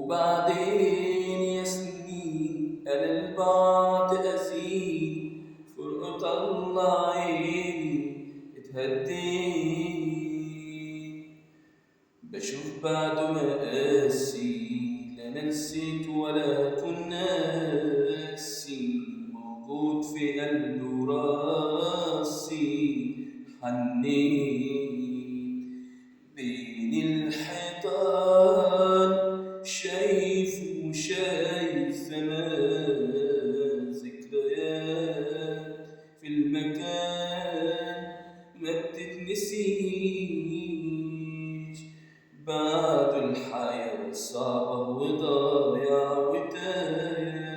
وبعدين يا سنين أنا البعد أزيد فرقة الله عيني اتهديت. بشوف بعده مقاسي لا أنا نسيت ولا كنا ناسي موجود في قلبي وراسي حنيت بين الحيطان شايف وشايف زمان ذكريات في المكان ما بتتنسيش بعد الحياة صعبة وضايع وتايه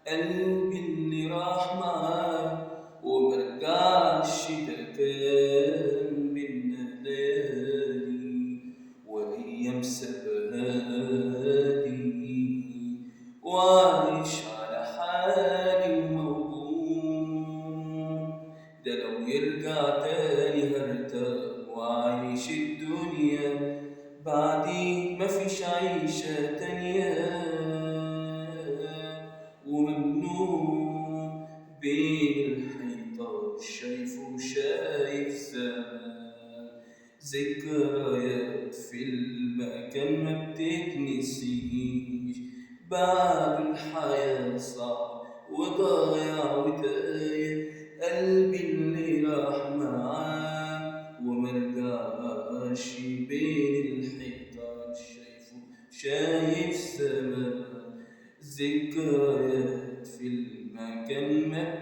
قلبي اللي راح معاه ومرجعش ده كان بينا ليالي وأيام سبهالي وعايش على حالي وموهوم ده لو يرجع تاني هرتاح وعايش الدنيا بعدين مفيش عيشة تانية وممنوع بين الحيطان شايفه شايف زمان ذكريات في المكان ما بتتنسيش بعد الحياة صعب وضايع وتايه قلبي اللي راح معاه ومرجعش بين الحيطان شايفه شايف زمان ذكريات في المكان ما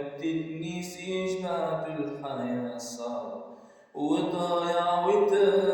بتتنسيش بعد الحياة صعب وضايع وتاه